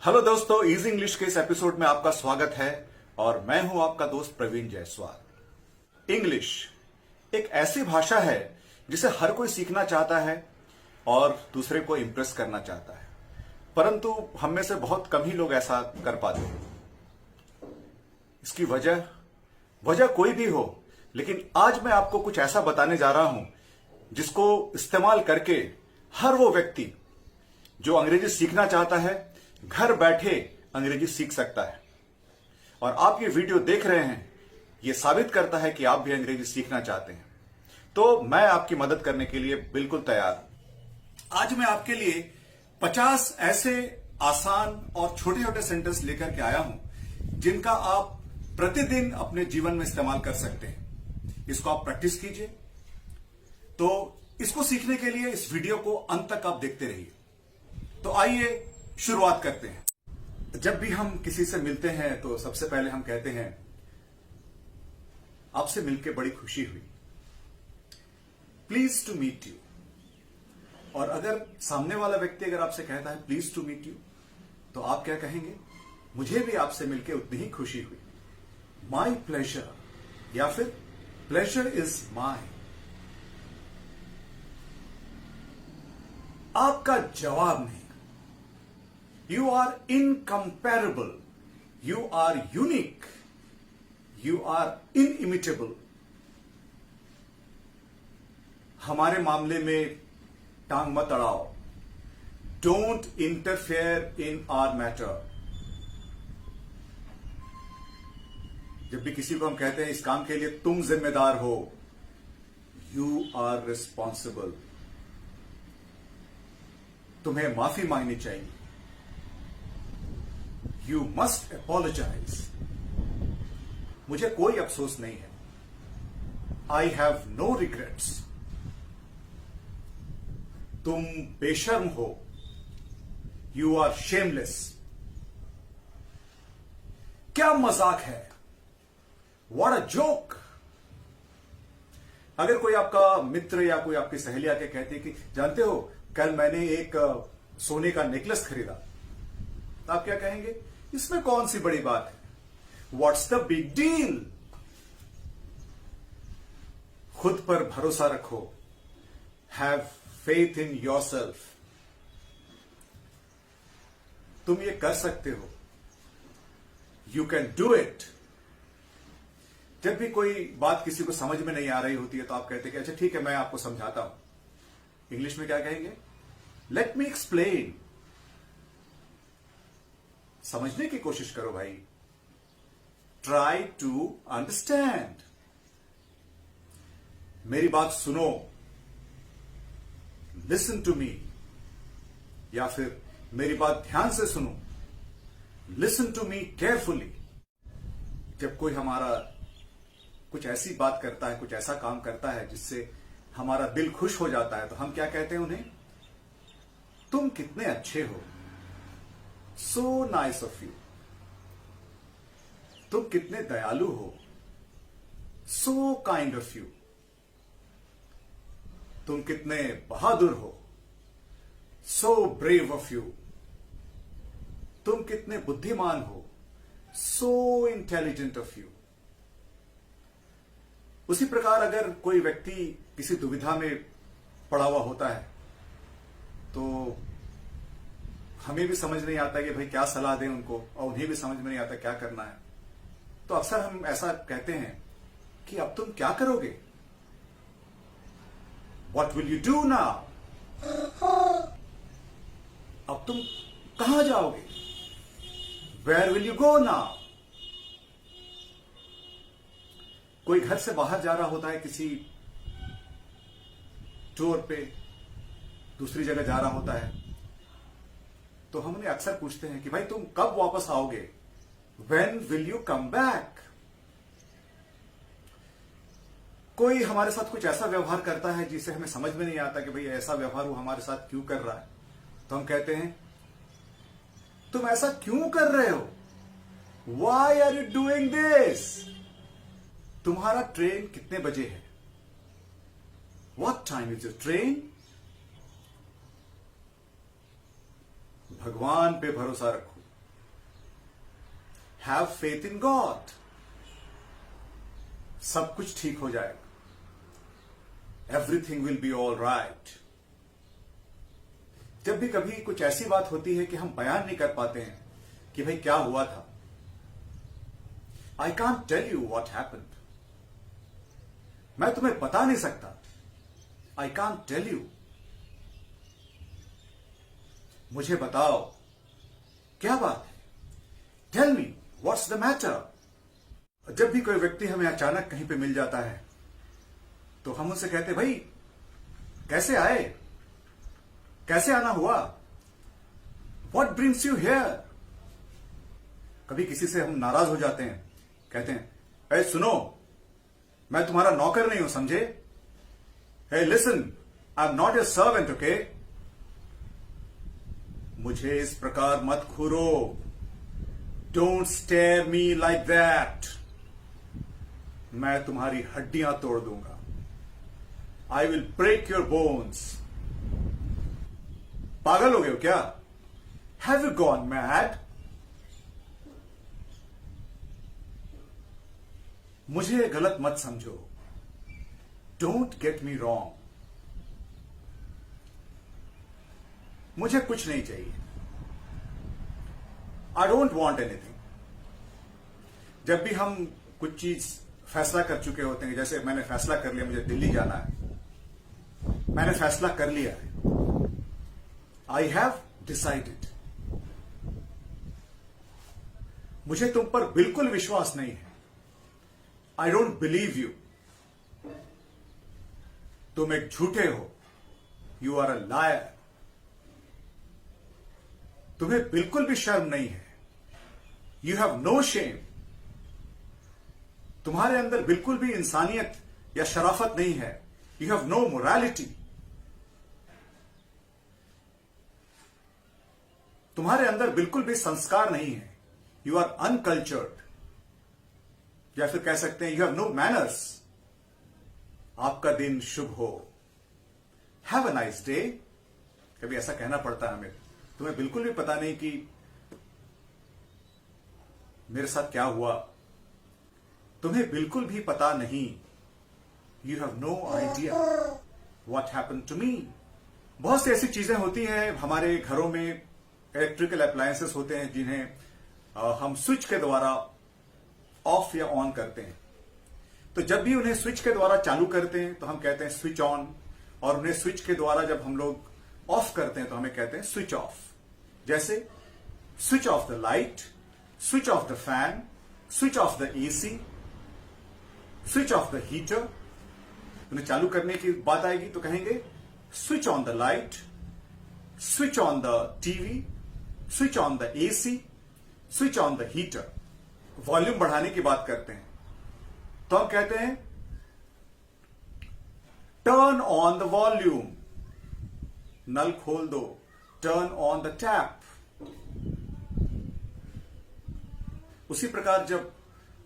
Hello दोस्तों, easy English के इस एपिसोड में आपका स्वागत है और मैं हूं आपका दोस्त प्रवीण जायसवाल। इंग्लिश एक ऐसी भाषा है जिसे हर कोई सीखना चाहता है और दूसरे को इंप्रेस करना चाहता है, परंतु हम में से बहुत कम ही लोग ऐसा कर पाते हैं। इसकी वजह कोई भी हो, लेकिन आज मैं आपको कुछ ऐसा बताने जा रहा हूं जिसको इस्तेमाल करके हर वो व्यक्ति जो अंग्रेजी सीखना चाहता है घर बैठे अंग्रेजी सीख सकता है। और आप ये वीडियो देख रहे हैं, ये साबित करता है कि आप भी अंग्रेजी सीखना चाहते हैं। तो मैं आपकी मदद करने के लिए बिल्कुल तैयार हूं। आज मैं आपके लिए 50 ऐसे आसान और छोटे छोटे सेंटेंस लेकर के आया हूं जिनका आप प्रतिदिन अपने जीवन में इस्तेमाल कर सकते हैं। इसको आप प्रैक्टिस कीजिए। तो इसको सीखने के लिए इस वीडियो को अंत तक आप देखते रहिए। तो आइए शुरुआत करते हैं। जब भी हम किसी से मिलते हैं तो सबसे पहले हम कहते हैं, आपसे मिलकर बड़ी खुशी हुई, प्लीज टू मीट यू। और अगर सामने वाला व्यक्ति अगर आपसे कहता है प्लीज टू मीट यू, तो आप क्या कहेंगे? मुझे भी आपसे मिलकर उतनी ही खुशी हुई, माई प्लेजर, या फिर प्लेजर इज माई। आपका जवाब नहीं। You are incomparable. You are unique. You are inimitable. हमारे मामले में टांग मत अड़ाओ। Don't interfere in our matter. जब भी किसी को हम कहते हैं इस काम के लिए तुम जिम्मेदार हो, You are responsible. तुम्हें माफी मांगनी चाहिए। You must apologize. मुझे कोई अफसोस नहीं है। I have no regrets. तुम बेशर्म हो। You are shameless. क्या मजाक है? What a joke. अगर कोई आपका मित्र या कोई आपकी सहेली आके कहती है कि जानते हो कल मैंने एक सोने का नेकलेस खरीदा, तो आप क्या कहेंगे? इसमें कौन सी बड़ी बात है? What's the big deal? खुद पर भरोसा रखो। Have faith in yourself. तुम ये कर सकते हो। You can do it. जब भी कोई बात किसी को समझ में नहीं आ रही होती है तो आप कहते हैं कि अच्छा ठीक है, मैं आपको समझाता हूं। इंग्लिश में क्या कहेंगे? Let me explain. समझने की कोशिश करो भाई। Try to understand. मेरी बात सुनो, लिसन टू मी। या फिर मेरी बात ध्यान से सुनो, लिसन टू मी केयरफुली। जब कोई हमारा कुछ ऐसी बात करता है, कुछ ऐसा काम करता है जिससे हमारा दिल खुश हो जाता है, तो हम क्या कहते हैं उन्हें? तुम कितने अच्छे हो, So nice of you. तुम कितने दयालु हो, So kind of you. तुम कितने बहादुर हो, So brave of you. तुम कितने बुद्धिमान हो, So intelligent of you. उसी प्रकार अगर कोई व्यक्ति किसी दुविधा में पड़ा हुआ होता है तो हमें भी समझ नहीं आता कि भाई क्या सलाह दें उनको, और उन्हें भी समझ में नहीं आता क्या करना है। तो अक्सर हम ऐसा कहते हैं कि अब तुम क्या करोगे? What will you do now? अब तुम कहां जाओगे? Where will you go now? कोई घर से बाहर जा रहा होता है, किसी टूर पे दूसरी जगह जा रहा होता है, तो हम उन्हें अक्सर पूछते हैं कि भाई तुम कब वापस आओगे? When will you come back? कोई हमारे साथ कुछ ऐसा व्यवहार करता है जिसे हमें समझ में नहीं आता कि भाई ऐसा व्यवहार वो हमारे साथ क्यों कर रहा है, तो हम कहते हैं तुम ऐसा क्यों कर रहे हो? Why are you doing this? तुम्हारा ट्रेन कितने बजे है? What time is your train? भगवान पे भरोसा रखो। हैव फेथ इन गॉड, सब कुछ ठीक हो जाएगा, everything will be all right. जब भी कभी कुछ ऐसी बात होती है कि हम बयान नहीं कर पाते हैं कि भाई क्या हुआ था, I can't tell you what happened, मैं तुम्हें बता नहीं सकता, आई कांट टेल यू, मुझे बताओ क्या बात है, tell me what's the matter. जब भी कोई व्यक्ति हमें अचानक कहीं पे मिल जाता है तो हम उनसे कहते भाई कैसे आए, कैसे आना हुआ, व्हाट ब्रिंग्स यू हियर। कभी किसी से हम नाराज हो जाते हैं, कहते हैं ए सुनो, मैं तुम्हारा नौकर नहीं हूं, समझे, ए listen, I am not a servant, okay. मुझे इस प्रकार मत घूरो, don't stare me like that, मैं तुम्हारी हड्डियां तोड़ दूंगा, I will break your bones. पागल हो गए हो क्या, हैव यू गॉन मैड। मुझे गलत मत समझो, डोंट गेट मी रॉन्ग, मुझे कुछ नहीं चाहिए, आई डोंट वॉन्ट एनीथिंग। जब भी हम कुछ चीज फैसला कर चुके होते हैं, जैसे मैंने फैसला कर लिया मुझे दिल्ली जाना है, मैंने फैसला कर लिया है, आई हैव डिसाइडेड, मुझे तुम पर बिल्कुल विश्वास नहीं है, आई डोंट बिलीव यू, तुम एक झूठे हो, यू आर अ लायर, तुम्हें बिल्कुल भी शर्म नहीं है, यू हैव नो शेम, तुम्हारे अंदर बिल्कुल भी इंसानियत या शराफत नहीं है, यू हैव नो मोरालिटी, तुम्हारे अंदर बिल्कुल भी संस्कार नहीं है, यू आर अनकल्चर्ड, या फिर कह सकते हैं यू हैव नो मैनर्स। आपका दिन शुभ हो, हैव अ नाइस डे। कभी ऐसा कहना पड़ता है हमें, तुम्हें बिल्कुल भी पता नहीं कि मेरे साथ क्या हुआ, तुम्हें बिल्कुल भी पता नहीं, you have no idea what happened to me. बहुत सी ऐसी चीजें होती हैं हमारे घरों में, इलेक्ट्रिकल अप्लायंसेस होते हैं जिन्हें हम स्विच के द्वारा ऑफ या ऑन करते हैं। तो जब भी उन्हें स्विच के द्वारा चालू करते हैं तो हम कहते हैं स्विच ऑन, और उन्हें स्विच के द्वारा जब हम लोग ऑफ करते हैं तो हमें कहते हैं स्विच ऑफ। जैसे switch off the light, switch off the fan, switch off the AC, switch off the heater. उन्हें चालू करने की बात आएगी तो कहेंगे switch on the light, switch on the TV, switch on the AC, switch on the heater. Volume बढ़ाने की बात करते हैं तो हम कहते हैं टर्न ऑन द वॉल्यूम, नल खोल दो, टर्न ऑन द टैप। उसी प्रकार जब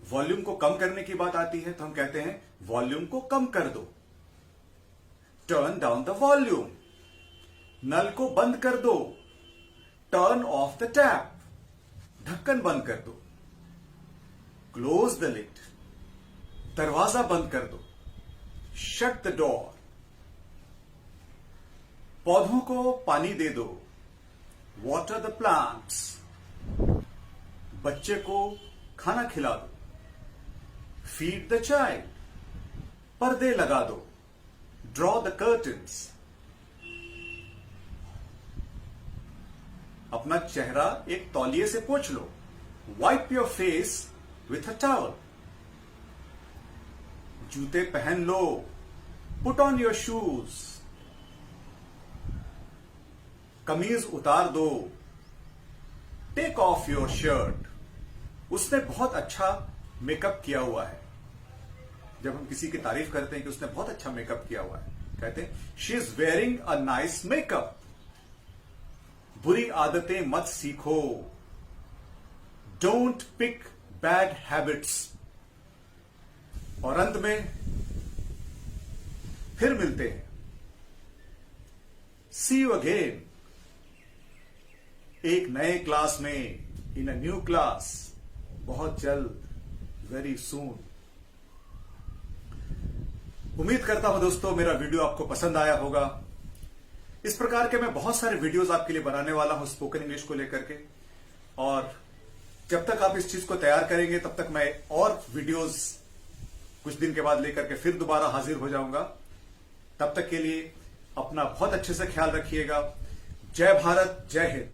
वॉल्यूम को कम करने की बात आती है तो हम कहते हैं वॉल्यूम को कम कर दो, टर्न डाउन द वॉल्यूम। नल को बंद कर दो, टर्न ऑफ द टैप, ढक्कन बंद कर दो, क्लोज द लिड, दरवाजा बंद कर दो, शट द डोर। पौधों को पानी दे दो, वाटर द प्लांट्स। बच्चे को खाना खिला दो, फीड द चाइल्ड। पर्दे लगा दो, ड्रॉ द कर्टन्स। अपना चेहरा एक तौलिए से पोंछ लो, wipe your face with a towel. जूते पहन लो, पुट ऑन योर शूज। कमीज उतार दो, टेक ऑफ योर शर्ट। उसने बहुत अच्छा मेकअप किया हुआ है। जब हम किसी की तारीफ करते हैं कि उसने बहुत अच्छा मेकअप किया हुआ है, कहते हैं she is wearing a nice makeup. बुरी आदतें मत सीखो, डोंट पिक बैड हैबिट्स। और अंत में फिर मिलते हैं, सी यू अगेन, एक नए क्लास में, इन अ न्यू क्लास। बहुत जल्द, वेरी सून। उम्मीद करता हूं दोस्तों मेरा वीडियो आपको पसंद आया होगा। इस प्रकार के मैं बहुत सारे वीडियोस आपके लिए बनाने वाला हूं स्पोकन इंग्लिश को लेकर के, और जब तक आप इस चीज को तैयार करेंगे तब तक मैं और वीडियोस कुछ दिन के बाद लेकर के फिर दोबारा हाजिर हो जाऊंगा। तब तक के लिए अपना बहुत अच्छे से ख्याल रखिएगा। जय भारत, जय हिंद।